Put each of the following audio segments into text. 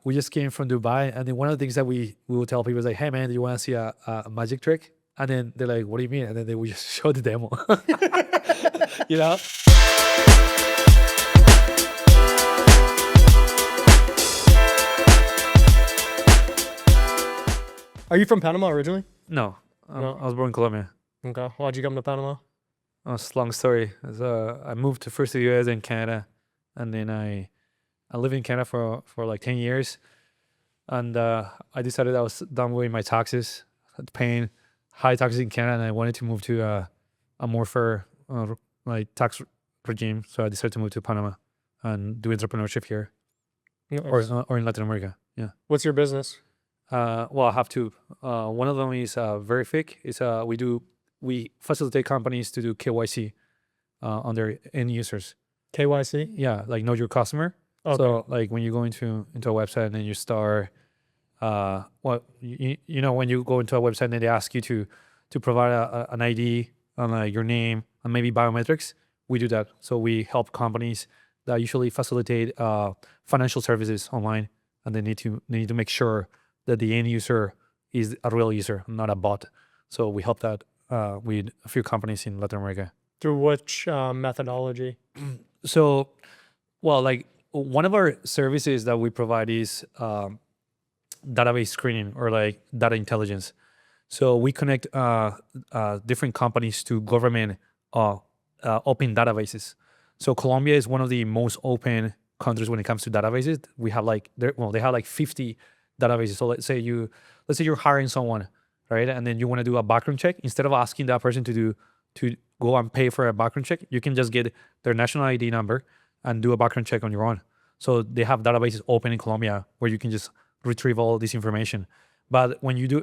we just came from Dubai, and then one of the things that we will tell people is like, hey man, do you want to see a magic trick? And then they're like, what do you mean? And then they will just show the demo. You know? Are you from Panama originally? No, No. I was born in Colombia. Okay. Why'd you come to Panama? It's a long story. I moved to first to the US and Canada, and then I lived in Canada for like 10 years. And I decided I was done with my taxes, paying high taxes in Canada, and I wanted to move to a more fair like tax regime. So I decided to move to Panama and do entrepreneurship here or in Latin America. Yeah. What's your business? Well, I have two. One of them is Verifik. We facilitate companies to do KYC on their end users. KYC? Yeah, like know your customer. Okay. So like when you go into a website and then you start, you know when you go into a website and they ask you to provide an ID on like your name and maybe biometrics, we do that. So we help companies that usually facilitate financial services online, and they need to make sure that the end user is a real user, not a bot. So we help that with a few companies in Latin America. Through which methodology? So, well, like one of our services that we provide is database screening or like data intelligence. So we connect different companies to government open databases. So Colombia is one of the most open countries when it comes to databases. We have they have like 50 databases. So let's say you're hiring someone, right? And then you want to do a background check. Instead of asking that person to go and pay for a background check, you can just get their national ID number and do a background check on your own. So they have databases open in Colombia where you can just retrieve all this information. But when you do,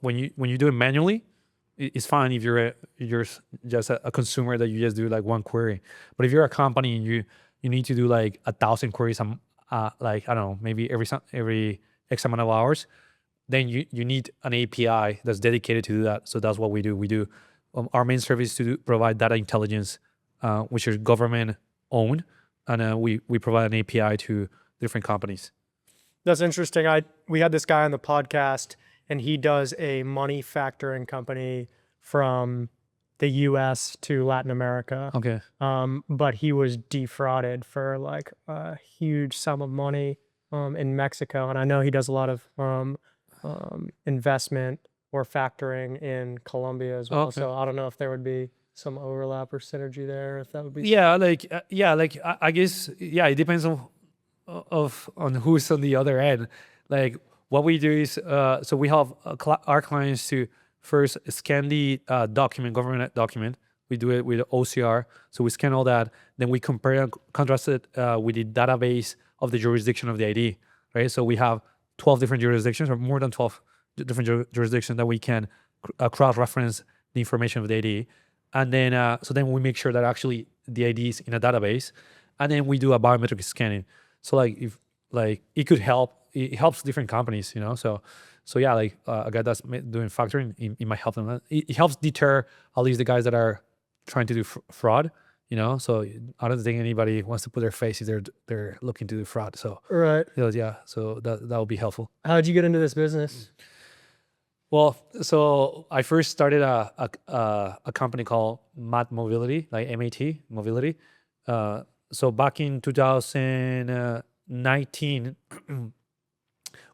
when you do it manually, it's fine if you're just a consumer that you just do like one query. But if you're a company and you need to do like 1,000 queries, like I don't know, maybe every X amount of hours, then you need an API that's dedicated to do that. So that's what we do. We do our main service to provide data intelligence, which is government owned, and we provide an API to different companies. That's interesting. We had this guy on the podcast, and he does a money factoring company from the US to Latin America. Okay. But he was defrauded for like a huge sum of money in Mexico. And I know he does a lot of investment or factoring in Colombia as well. Okay. So I don't know if there would be some overlap or synergy there, if that would be. I guess it depends on who's on the other end. Like what we do is so we have our clients to first scan the government document. We do it with OCR. So we scan all that. Then we compare and contrast it with the database of the jurisdiction of the ID, right? So we have 12 different jurisdictions, or more than 12 different jurisdictions that we can cross-reference the information of the ID. And then, so then we make sure that actually the ID is in a database. And then we do a biometric scanning. So it could help. It helps different companies, you know? So yeah, like a guy that's doing factoring, it might help them. It helps deter at least the guys that are trying to do fraud, you know? So I don't think anybody wants to put their face if they're looking to do fraud. So Right. yeah, so that will be helpful. How'd you get into this business? Well, so I first started a company called MAT Mobility, like MAT Mobility. So back in 2019,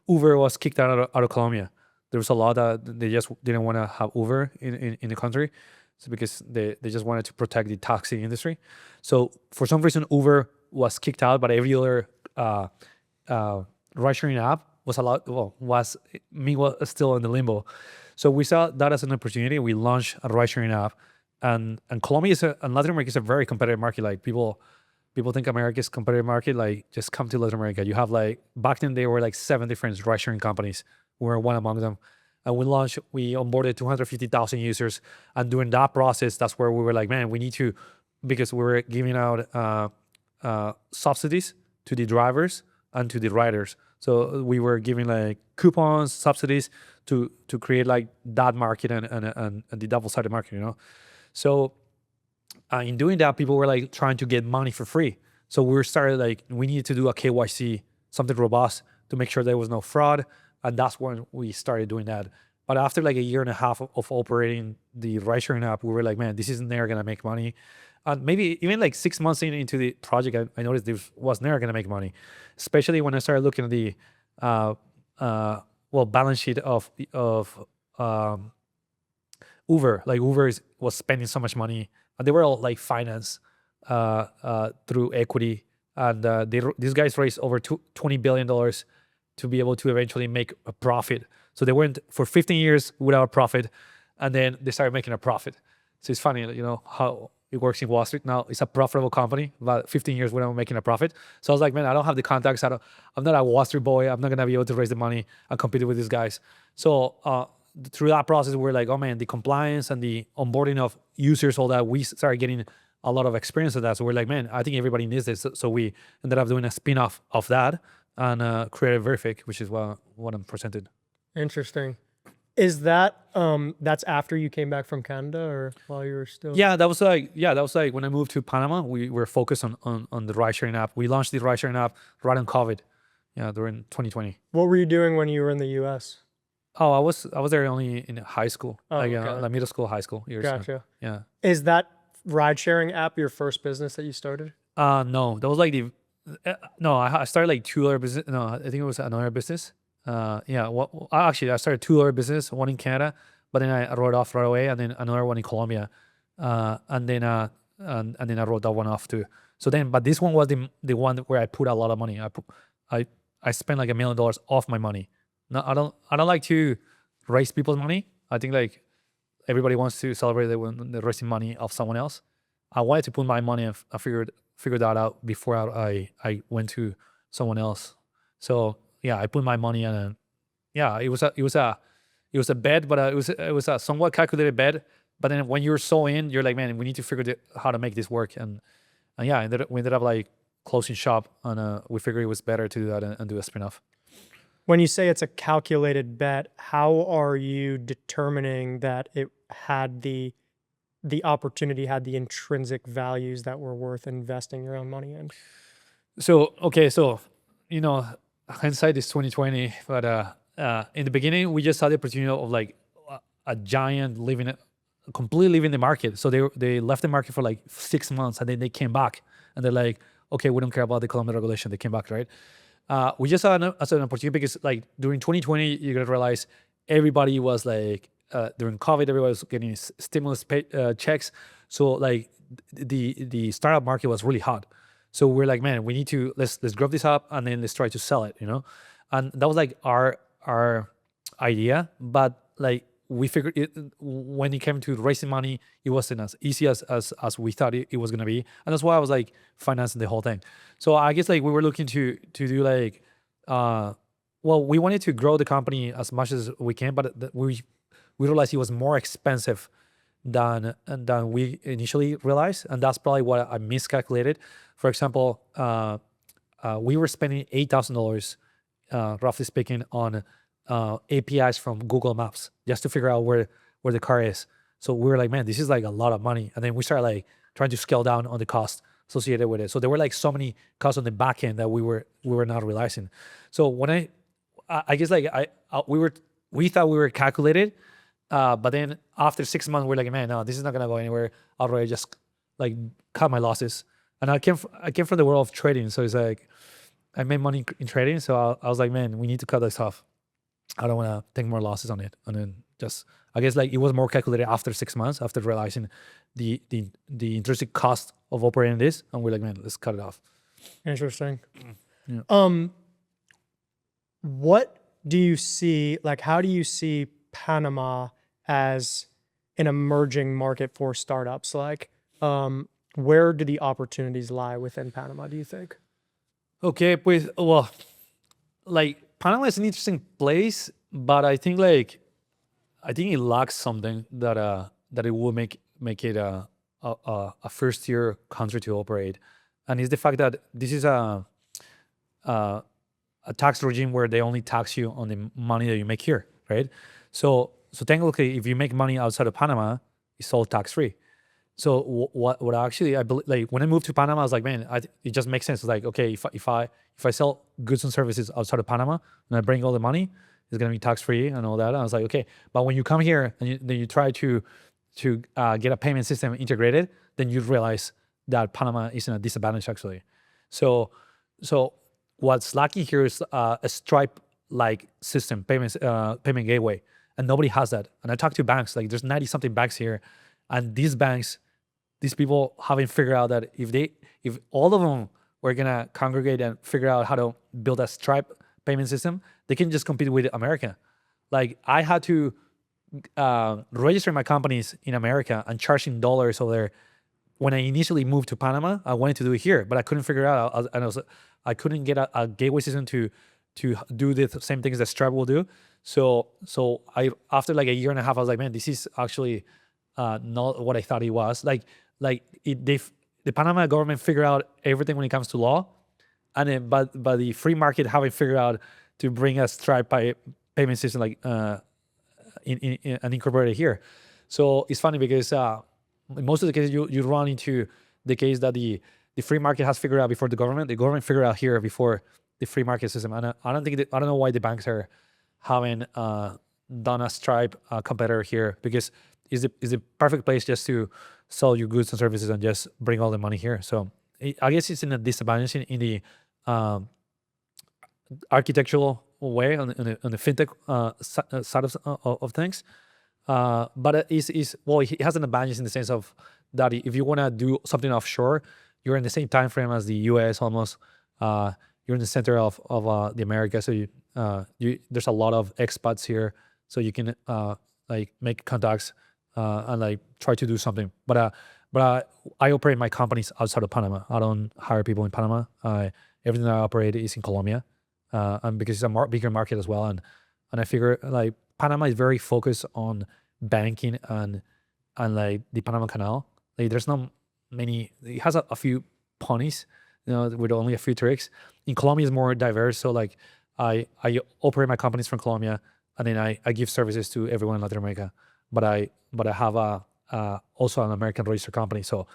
Uber was kicked out of Colombia. There was a law that they just didn't want to have Uber in the country, so because they just wanted to protect the taxi industry. So for some reason, Uber was kicked out, but every other ride-sharing app was allowed. Was still in the limbo. So we saw that as an opportunity. We launched a ride-sharing app, and Colombia and Latin America is a very competitive market. Like people think America is a competitive market. Like just come to Latin America. You have like back then there were like 7 different ride-sharing companies. We were one among them. And we onboarded 250,000 users. And during that process, that's where we were like, man, we need to, because we were giving out subsidies to the drivers and to the riders. So we were giving like coupons, subsidies to create like that market and the double-sided market, you know? So in doing that, people were like trying to get money for free. So we started like, we needed to do a KYC something robust to make sure there was no fraud. And that's when we started doing that. But after like a year and a half of operating the ride sharing app, we were like, man, this isn't never gonna make money. And maybe even like 6 months into the project, I noticed this was never gonna make money, especially when I started looking at the balance sheet of Uber. Like Uber was spending so much money, and they were all like financed through equity, and these guys raised over $20 billion to be able to eventually make a profit. So they went for 15 years without a profit, and then they started making a profit. So it's funny, how it works in Wall Street. Now it's a profitable company, but 15 years without making a profit. So I was like, man, I don't have the contacts. I'm not a Wall Street boy. I'm not gonna be able to raise the money and compete with these guys. So through that process, we're like, oh man, the compliance and the onboarding of users, all that, we started getting a lot of experience of that. So we're like, man, I think everybody needs this. So we ended up doing a spin-off of that and created Verifik, which is what I'm presented. Interesting. Is that that's after you came back from Canada, or while you were still? Yeah, that was like when I moved to Panama. We were focused on the ride sharing app. We launched the ride sharing app right on COVID. Yeah, during 2020. What were you doing when you were in the US? Oh, I was there only in high school, Okay. like middle school, high school years. Gotcha. Yeah. Is that ride sharing app your first business that you started? No, that was like no, I started like two other business. No, I think it was another business. Actually, I started two other business, one in Canada, but then I wrote off right away, and then another one in Colombia, and then I wrote that one off too. So then, but this one was the one where I put a lot of money. I spent like $1 million off my money. No, I don't like to raise people's money. I think like everybody wants to celebrate when they're raising money off someone else. I wanted to put my money, and I figured that out before I went to someone else. So yeah, I put my money in, and yeah, it was a bet, but it was a somewhat calculated bet. But then when you're so in, you're like, man, we need to figure how to make this work, and yeah, we ended up like closing shop, and we figured it was better to do that and do a spin-off. When you say it's a calculated bet, how are you determining that it had the opportunity, had the intrinsic values that were worth investing your own money in? So hindsight is 2020, but in the beginning we just had the opportunity of like a giant completely leaving the market. So they left the market for like 6 months, and then they came back, and they're like, okay, we don't care about the Colombian regulation. They came back, right? We just saw as an opportunity because like during 2020, you're gonna realize everybody was like during COVID, everybody was getting stimulus checks. So like the startup market was really hot. So we're like, man, we need to let's grow this up, and then let's try to sell it, And that was like our idea, but like we figured when it came to raising money, it wasn't as easy as we thought it was gonna be, and that's why I was like financing the whole thing. So I guess like we were looking to do like, we wanted to grow the company as much as we can, but we realized it was more expensive than we initially realized, and that's probably what I miscalculated. For example, we were spending $8,000, roughly speaking, on APIs from Google Maps just to figure out where the car is. So we were like, man, this is like a lot of money. And then we started like trying to scale down on the cost associated with it. So there were like so many costs on the back end that we were not realizing. So when I guess like we thought we were calculated, but then after 6 months we're like, man, no, this is not gonna go anywhere. I'll already just like cut my losses. And I came from the world of trading, so it's like I made money in trading. So I was like, man, we need to cut this off. I don't want to take more losses on it. And then just, I guess like it was more calculated after 6 months, after realizing the intrinsic cost of operating this. And we're like, man, let's cut it off. Interesting. Yeah. What do you see, like, how do you see Panama as an emerging market for startups? Like, where do the opportunities lie within Panama, do you think? Okay, pues, well, like Panama is an interesting place, but I think it lacks something that it will make it a first tier country to operate, and it's the fact that this is a tax regime where they only tax you on the money that you make here, right? So technically, if you make money outside of Panama, it's all tax free. what actually I believe, like when I moved to Panama, I was like, man, it just makes sense. It's like, okay, if I sell goods and services outside of Panama and I bring all the money, it's gonna be tax free and all that. And I was like, okay, but when you come here and then you try to get a payment system integrated, then you realize that Panama is in a disadvantage actually. So what's lacking here is a Stripe like system, payment gateway, and nobody has that. And I talked to banks, like there's 90 something banks here, and these people haven't figured out that if all of them were gonna congregate and figure out how to build a Stripe payment system, they can just compete with America. Like I had to register my companies in America and charging dollars over there. When I initially moved to Panama, I wanted to do it here, but I couldn't figure it out. I couldn't get a gateway system to do the same things that Stripe will do. So I, after like a year and a half, I was like, man, this is actually not what I thought it was. The Panama government figured out everything when it comes to law, and then but the free market haven't figured out to bring a Stripe payment system like and incorporate it here. So it's funny because in most of the cases you run into the case that the free market has figured out before the government figured out here before the free market system. And I don't know why the banks haven't done a Stripe competitor here, because it's the perfect place just to sell your goods and services and just bring all the money here. So I guess it's in a disadvantage in the architectural way on the fintech side of things. But it has an advantage in the sense of that if you want to do something offshore, you're in the same time frame as the US almost. You're in the center of the Americas, so there's a lot of expats here, so you can like make contacts and like try to do something. But I operate my companies outside of Panama. I don't hire people in Panama. Everything I operate is in Colombia, and because it's a bigger market as well. And I figure like Panama is very focused on banking and like the Panama Canal. Like there's not many. It has a few ponies, with only a few tricks. In Colombia is more diverse. So like I operate my companies from Colombia, and then I give services to everyone in Latin America. But I have also an American registered company. So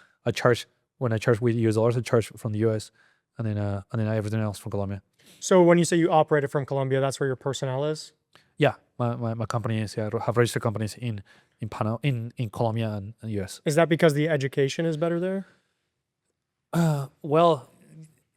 when I charge with US dollars, I charge from the US, and then everything else from Colombia. So when you say you operated from Colombia, that's where your personnel is? Yeah, my company is, I have registered companies in Panama, in Colombia and US. Is that because the education is better there? Well,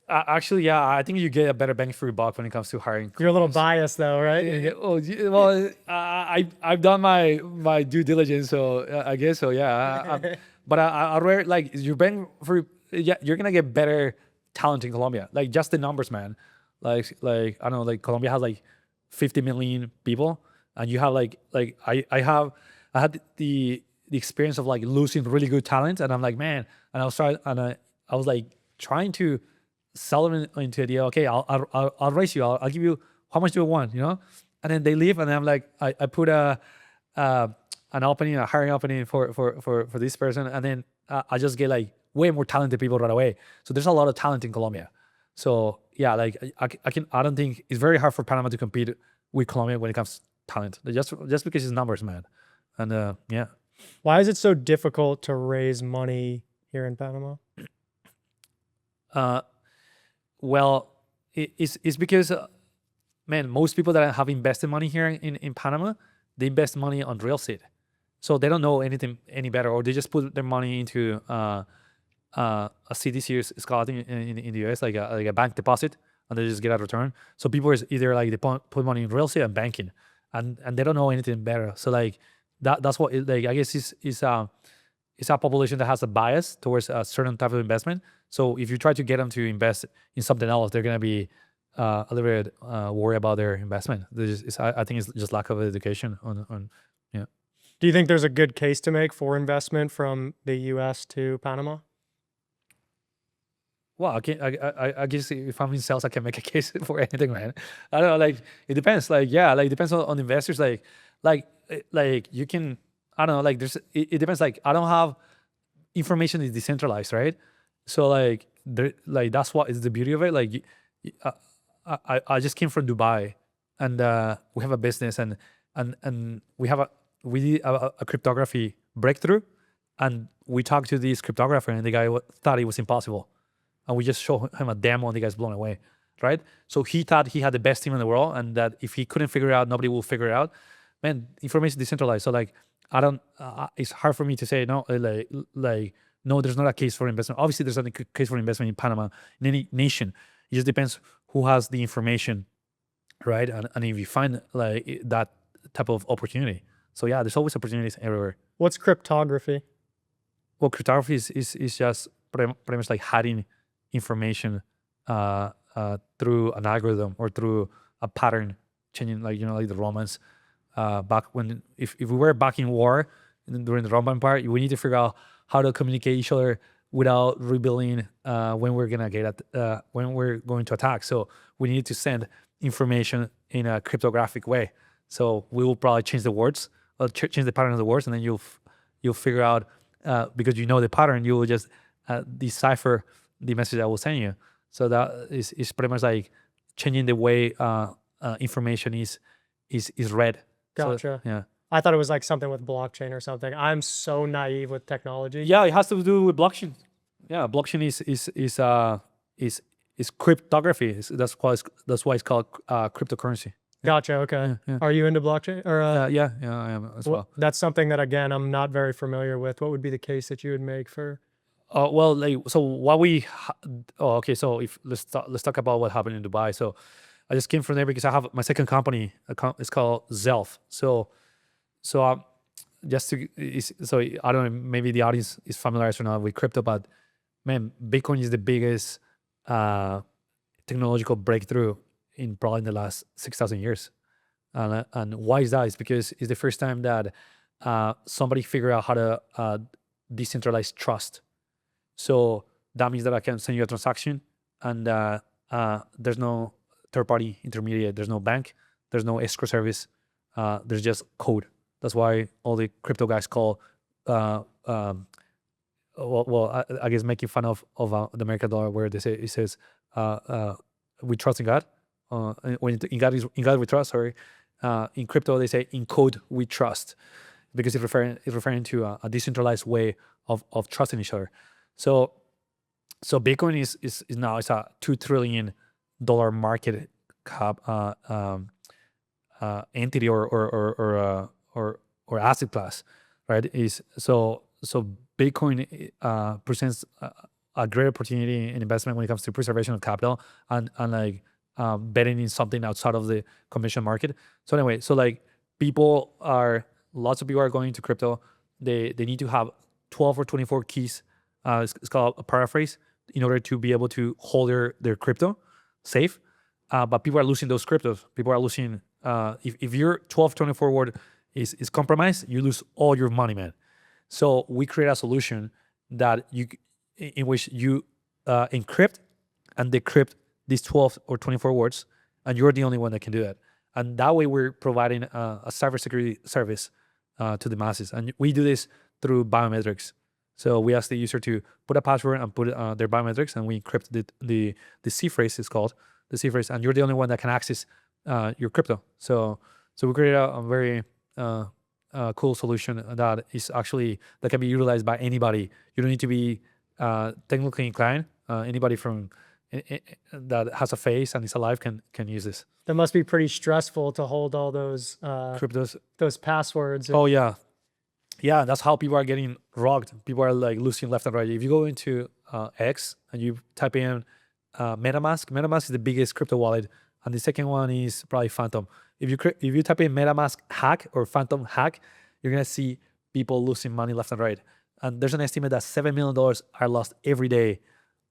actually, yeah, I think you get a better bang for your buck when it comes to hiring. You're a little biased though, right? Well, I've done my due diligence, so I guess so. Yeah, but I rare like you bang for, yeah, you're gonna get better talent in Colombia. Like just the numbers, man. Like I don't know, like Colombia has like 50 million people, and you have like I had the experience of like losing really good talent, and I'm like, man, and I was like trying to sell them into the idea. Okay, I'll raise you. I'll give you, how much do you want? And then they leave, and then I'm like, I put an opening, a hiring opening for this person, and then I just get like way more talented people right away. So there's a lot of talent in Colombia. So yeah, like I don't think it's very hard for Panama to compete with Colombia when it comes to talent. Just because it's numbers, man. And yeah. Why is it so difficult to raise money here in Panama? Well, it's because, man, most people that have invested money here in Panama, they invest money on real estate. So they don't know anything any better, or they just put their money into a CDC, it's called in the US, like a bank deposit, and they just get a return. So people is either like they put money in real estate and banking, and they don't know anything better. So like that's what like I guess is a population that has a bias towards a certain type of investment. So if you try to get them to invest in something else, they're gonna be a little bit worried about their investment. I think it's just lack of education on yeah. Do you think there's a good case to make for investment from the US to Panama? Well, I guess if I'm in sales, I can make a case for anything, man. I don't know, like it depends. Like yeah, like it depends on investors. Like you can, I don't know. Like it depends. Like I don't have, information is decentralized, right? So like that's what is the beauty of it. Like I just came from Dubai, and we have a business, and we did a cryptography breakthrough, And we talked to this cryptographer, and the guy thought it was impossible. And we just showed him a demo, and the guy's blown away, right? So he thought he had the best team in the world, and that if he couldn't figure it out, nobody will figure it out. Man, information is decentralized. So like, I don't. It's hard for me to say no. Like no, there's not a case for investment. Obviously, there's not a case for investment in Panama, in any nation. It just depends who has the information, right? And if you find like that type of opportunity. So yeah, there's always opportunities everywhere. What's cryptography? Well, cryptography is just pretty much like hiding information through an algorithm or through a pattern, changing like like the Romans back when if we were back in war during the Roman Empire, we need to figure out how to communicate each other without revealing when we're gonna get at when we're going to attack. So we need to send information in a cryptographic way. So we will probably change the words, or change the pattern of the words, and then you'll figure out because you know the pattern, you will just decipher the message I will send you. So that is pretty much like changing the way information is read. Gotcha. So, yeah. I thought it was like something with blockchain or something. I'm so naive with technology. Yeah, it has to do with blockchain. Yeah, blockchain is cryptography. That's why it's called cryptocurrency. Gotcha. Okay. Yeah. Are you into blockchain or? Yeah, I am as well. That's something that again I'm not very familiar with. What would be the case that you would make for? Well, like so, what we okay. So if let's talk about what happened in Dubai. So I just came from there because I have my second company. It's called Zelf. So just to so I don't know, maybe the audience is familiarized or not with crypto, but man, Bitcoin is the biggest technological breakthrough in probably in the last 6,000 years. And why is that? It's because it's the first time that somebody figured out how to decentralize trust. So that means that I can send you a transaction, and there's no third-party intermediate. There's no bank. There's no escrow service. There's just code. That's why all the crypto guys call, I guess making fun of the American dollar, where they say it says, "We trust in God." When in God we trust. Sorry, in crypto they say, "In code we trust," because it's referring to a decentralized way of trusting each other. So Bitcoin is now it's a $2 trillion market cap entity or asset class, right? So Bitcoin presents a great opportunity in investment when it comes to preservation of capital and like betting in something outside of the conventional market. So anyway, so like lots of people are going to crypto. They need to have 12 or 24 keys. It's called a paraphrase in order to be able to hold their crypto safe. But people are losing those cryptos. People are losing, if your 1224 word is compromised, you lose all your money, man. So we create a solution in which you encrypt and decrypt these 12 or 24 words, and you're the only one that can do that. And that way we're providing a cybersecurity service to the masses. And we do this through biometrics. So we ask the user to put a password and put their biometrics, and we encrypt the C phrase is called the C phrase, and you're the only one that can access your crypto. So we created a very cool solution that can be utilized by anybody. You don't need to be technically inclined. Anybody from that has a face and is alive can use this. That must be pretty stressful to hold all those cryptos, those passwords. Oh yeah. Yeah, that's how people are getting robbed. People are like losing left and right. If you go into X and you type in MetaMask is the biggest crypto wallet, and the second one is probably Phantom. If you type in MetaMask hack or Phantom hack, you're gonna see people losing money left and right. And there's an estimate that $7 million are lost every day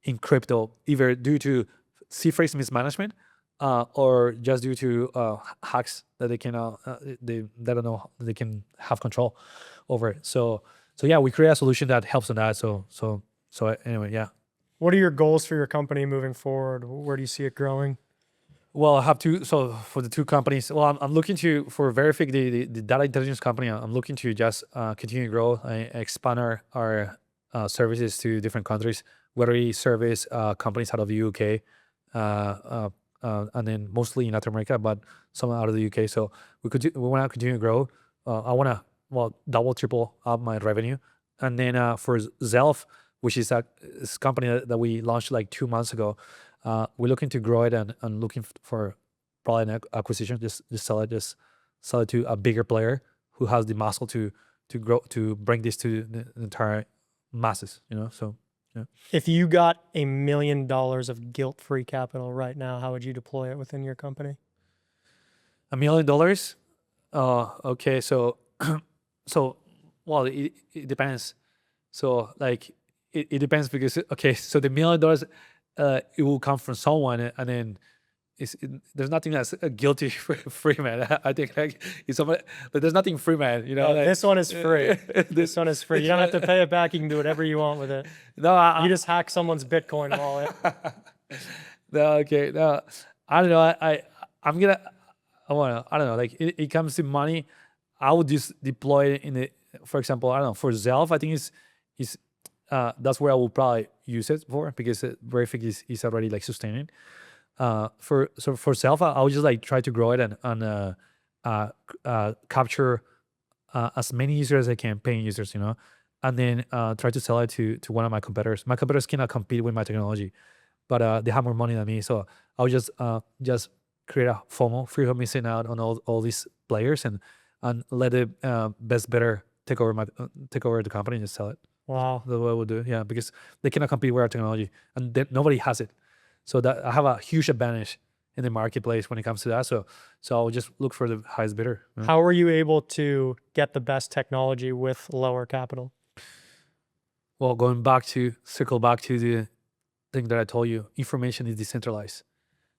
in crypto, either due to C-phrase mismanagement or just due to hacks that they don't know they can have control over it. So yeah, we create a solution that helps on that. So anyway, yeah. What are your goals for your company moving forward? Where do you see it growing? Well, I have two. So for the two companies, well, I'm looking for Verifik, the data intelligence company. I'm looking to just continue to grow, expand our services to different countries. We already service companies out of the UK, and then mostly in Latin America, but some out of the UK. So we want to continue to grow. I want to double, triple up my revenue And then for Zelf, which is this company that we launched like 2 months ago, we're looking to grow it and looking for probably an acquisition. Just sell it to a bigger player who has the muscle to grow, to bring this to the entire masses. So yeah. If you got $1 million of guilt-free capital right now, how would you deploy it within your company? $1 million. Okay. So well, it depends. So like it depends because okay, so the $1 million it will come from someone, and then there's nothing that's guilty free, man. I think like it's somebody, but there's nothing free, man. No, like, this one is free. This one is free. You don't have to pay it back. You can do whatever you want with it. No, you just hack someone's Bitcoin wallet. No, okay, no, I don't know. I'm gonna. I don't know. Like it comes to money, I would just deploy it in the. For example, I don't know, for Zelf, I think is that's where I will probably use it for, because Verifik is already like sustaining. For Zelf, I would just like try to grow it and capture as many users as I can, paying users, and then try to sell it to one of my competitors. My competitors cannot compete with my technology, but they have more money than me, so I would just create a FOMO, fear of missing out on all these players, and let the best better take over the company and just sell it. Wow. That's what I would do. Yeah, because they cannot compete with our technology, and nobody has it. So that I have a huge advantage in the marketplace when it comes to that. So I'll just look for the highest bidder. How are you able to get the best technology with lower capital? Well, circle back to the thing that I told you, information is decentralized.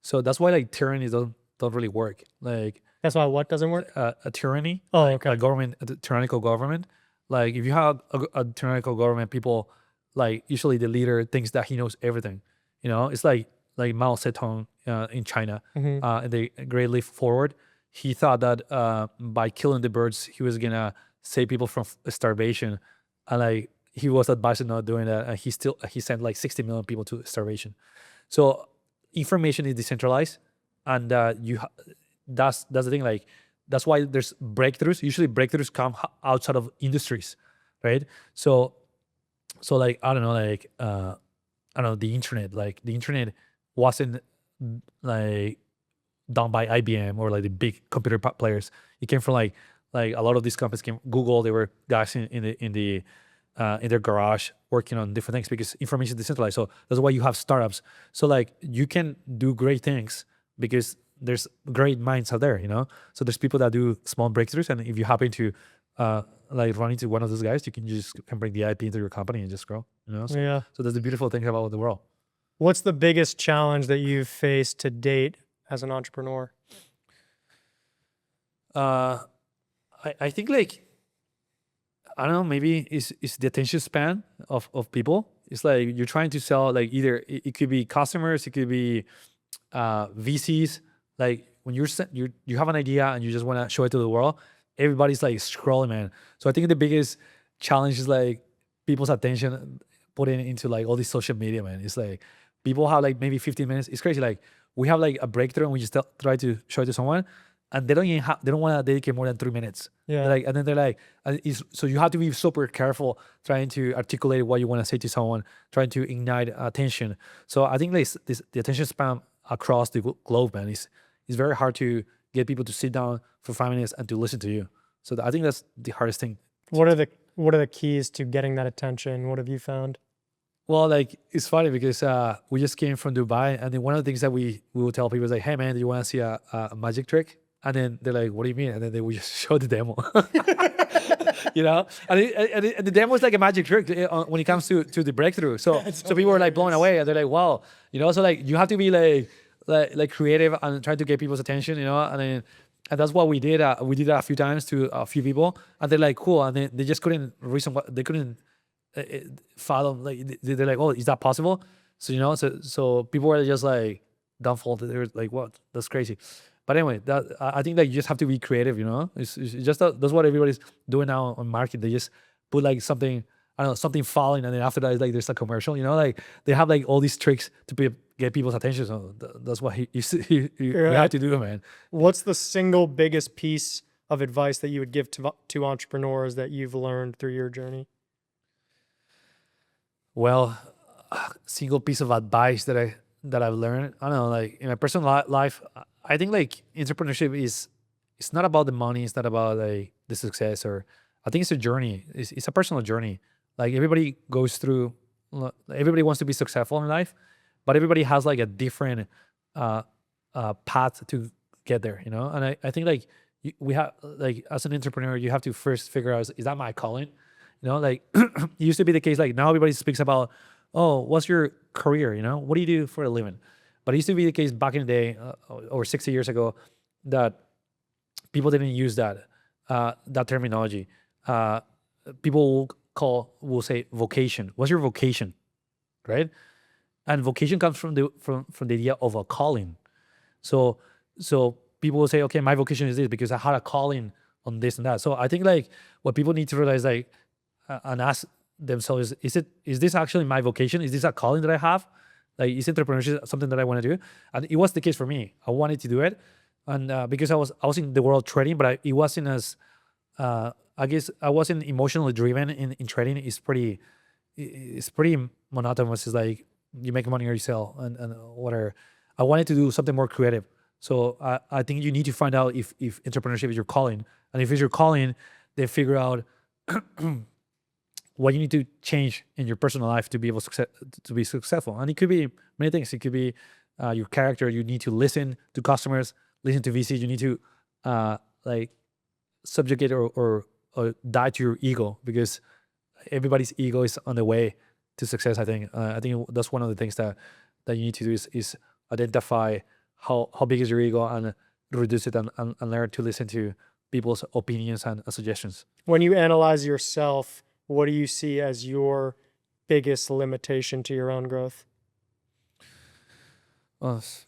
So that's why like tyrannies don't really work. Like that's why what doesn't work? A tyranny. Oh, okay. A tyrannical government. Like if you have a tyrannical government, people like usually the leader thinks that he knows everything. It's like Mao Zedong in China, in the Great Leap Forward. He thought that by killing the birds, he was gonna save people from starvation, and like he was advised not doing that, and he sent like 60 million people to starvation. So information is decentralized, and that's the thing. Like that's why there's breakthroughs. Usually breakthroughs come outside of industries, right? So like I don't know, the internet. Like the internet wasn't like done by IBM or like the big computer players. It came from like a lot of these companies came. Google, they were guys in their garage working on different things, because information is decentralized. So that's why you have startups. So like you can do great things because there's great minds out there, So there's people that do small breakthroughs, and if you happen to like run into one of those guys, you can bring the IP into your company and just grow, So, yeah. So that's the beautiful thing about the world. What's the biggest challenge that you've faced to date as an entrepreneur? I think like, I don't know, maybe it's the attention span of people. It's like you're trying to sell, like either it could be customers, it could be VCs. Like when you have an idea and you just want to show it to the world, everybody's like scrolling, man. So I think the biggest challenge is like people's attention putting into like all this social media, man. It's like people have like maybe 15 minutes. It's crazy. Like we have like a breakthrough and we just try to show it to someone, and they don't want to dedicate more than 3 minutes. Yeah. And then they're like, so you have to be super careful trying to articulate what you want to say to someone, trying to ignite attention. So I think like the attention span across the globe, man, is very hard to get people to sit down for 5 minutes and to listen to you. So I think that's the hardest thing. What are the keys to getting that attention? What have you found? Well, like it's funny because we just came from Dubai, and then one of the things that we will tell people is like, "Hey, man, do you want to see a magic trick?" And then they're like, "What do you mean?" And then we just show the demo, And the demo is like a magic trick when it comes to the breakthrough. So people are like blown away, and they're like, "Wow," So like you have to be like creative and try to get people's attention, And that's what we did. We did that a few times to a few people, and they're like, "Cool," and they just couldn't reason what they couldn't. Follow, like they're like, "Oh, is that possible?" So so people were just like dumbfounded. They were like, "What? That's crazy." But anyway, I think that you just have to be creative. It's just that's what everybody's doing now on market. They just put like something, I don't know, something falling, and then after that, it's like there's a commercial. Like they have like all these tricks to get people's attention. So that's what you have to do, man. What's the single biggest piece of advice that you would give to entrepreneurs that you've learned through your journey? Well, single piece of advice that I've learned. I don't know, like in my personal life, I think like entrepreneurship is it's not about the money. It's not about like the success, or I think it's a journey. It's a personal journey. Like everybody goes through. Everybody wants to be successful in life, but everybody has like a different uh, path to get there. You know, and I think like we have like as an entrepreneur, you have to first figure out is that my calling. You know, like it used to be the case. Like now everybody speaks about, oh, what's your career? You know, what do you do for a living? But it used to be the case back in the day, or 60 years ago, that people didn't use that terminology. Uh, People will say vocation. What's your vocation, right? And vocation comes from the idea of a calling. So people will say, okay, my vocation is this because I had a calling on this and that. So I think like what people need to realize, like, and ask themselves, is this actually my vocation? Is this a calling that I have? Like, is entrepreneurship something that I want to do? And it was the case for me. I wanted to do it, and because I was in the world trading, but it wasn't as I guess I wasn't emotionally driven in trading. It's pretty monotonous. It's like you make money or you sell and whatever. I wanted to do something more creative. So I think you need to find out if entrepreneurship is your calling, and if it's your calling, then figure out what you need to change in your personal life to be able to be successful. And it could be many things. It could be your character. You need to listen to customers, listen to VCs. You need to like subjugate or die to your ego, because everybody's ego is on the way to success. I think that's one of the things that you need to do is identify how big is your ego and reduce it, and learn to listen to people's opinions and suggestions. When you analyze yourself, what do you see as your biggest limitation to your own growth?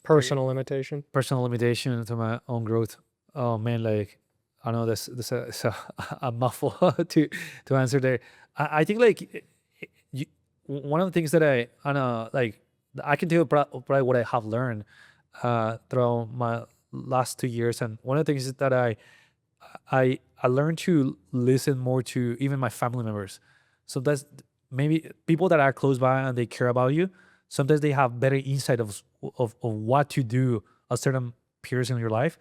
Personal limitation. Personal limitation to my own growth. Oh man, like I know this is a mouthful to answer there. I think like one of the things that I know, like I can tell you probably what I have learned throughout my last 2 years, and one of the things is that I learned to listen more to even my family members. So that's maybe people that are close by and they care about you. Sometimes they have better insight of what to do at certain periods in your life,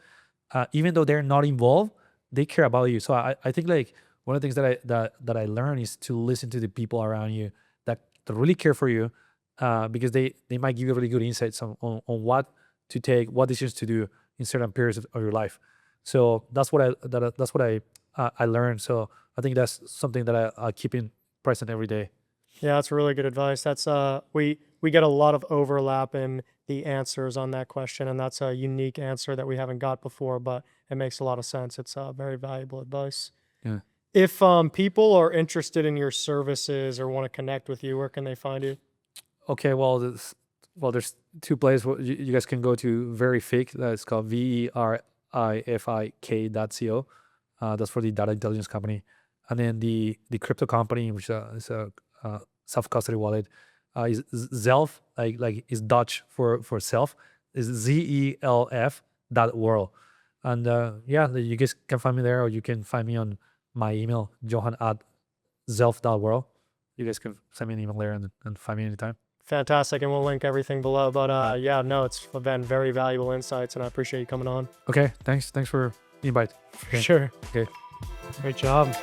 even though they're not involved. They care about you. So I think like one of the things that I learned is to listen to the people around you that really care for you, because they might give you really good insights on what to take, what decisions to do in certain periods of your life. So that's what I learned. So I think that's something that I keep in present every day. Yeah, that's really good advice. That's we get a lot of overlap in the answers on that question, and that's a unique answer that we haven't got before, but it makes a lot of sense. It's very valuable advice. Yeah. If people are interested in your services or want to connect with you, where can they find you? Okay, well, there's two places where you guys can go to. Verifik, that's called verifik.co. That's for the data intelligence company, and then the crypto company, which is a self custody wallet, is Zelf, like is Dutch for self, is ZELF.world, and yeah, you guys can find me there, or you can find me on my email, johan@zelf.world. You guys can send me an email there and find me anytime. Fantastic, and we'll link everything below. But yeah, no, it's been very valuable insights, and I appreciate you coming on. Okay, thanks for the invite. Okay. Sure. Okay. Great job.